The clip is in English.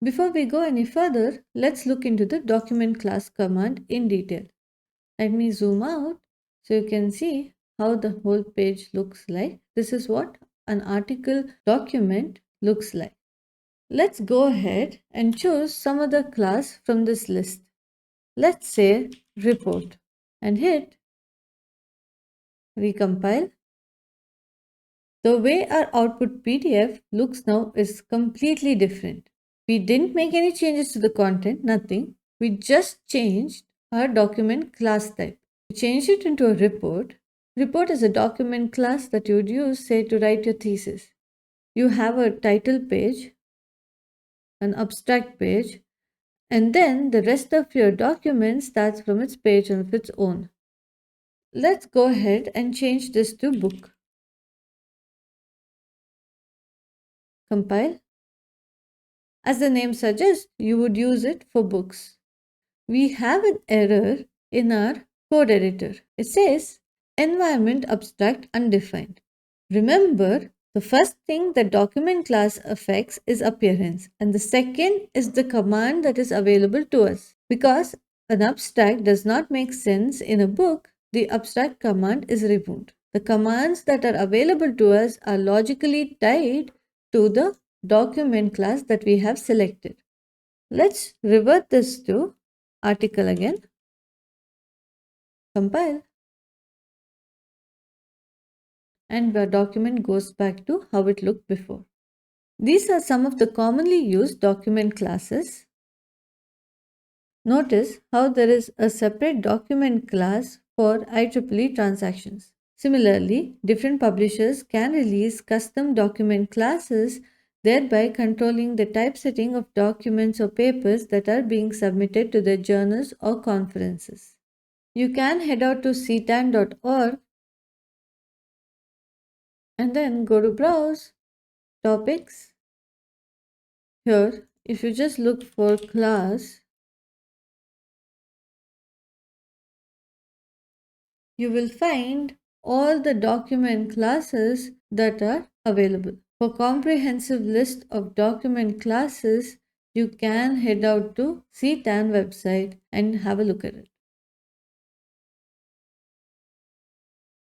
Before we go any further, let's look into the document class command in detail. Let me zoom out so you can see how the whole page looks like. This is what an article document looks like. Let's go ahead and choose some other class from this list. Let's say report and hit recompile. The way our output PDF looks now is completely different. We didn't make any changes to the content, nothing. We just changed our document class type. We changed it into a report. Report is a document class that you would use, say, to write your thesis. You have a title page, an abstract page, and then the rest of your document starts from its page of its own. Let's go ahead and change this to book. Compile. As the name suggests, you would use it for books. We have an error in our code editor. It says environment abstract undefined. Remember, the first thing the document class affects is appearance, and the second is the command that is available to us. Because an abstract does not make sense in a book, the abstract command is removed. The commands that are available to us are logically tied to the document class that we have selected. Let's revert this to article again. Compile. And the document goes back to how it looked before. These are some of the commonly used document classes. Notice how there is a separate document class for IEEE transactions. Similarly, different publishers can release custom document classes, thereby controlling the typesetting of documents or papers that are being submitted to their journals or conferences. You can head out to ctan.org and then go to Browse, Topics. Here, if you just look for class, you will find all the document classes that are available. For comprehensive list of document classes, you can head out to CTAN website and have a look at it.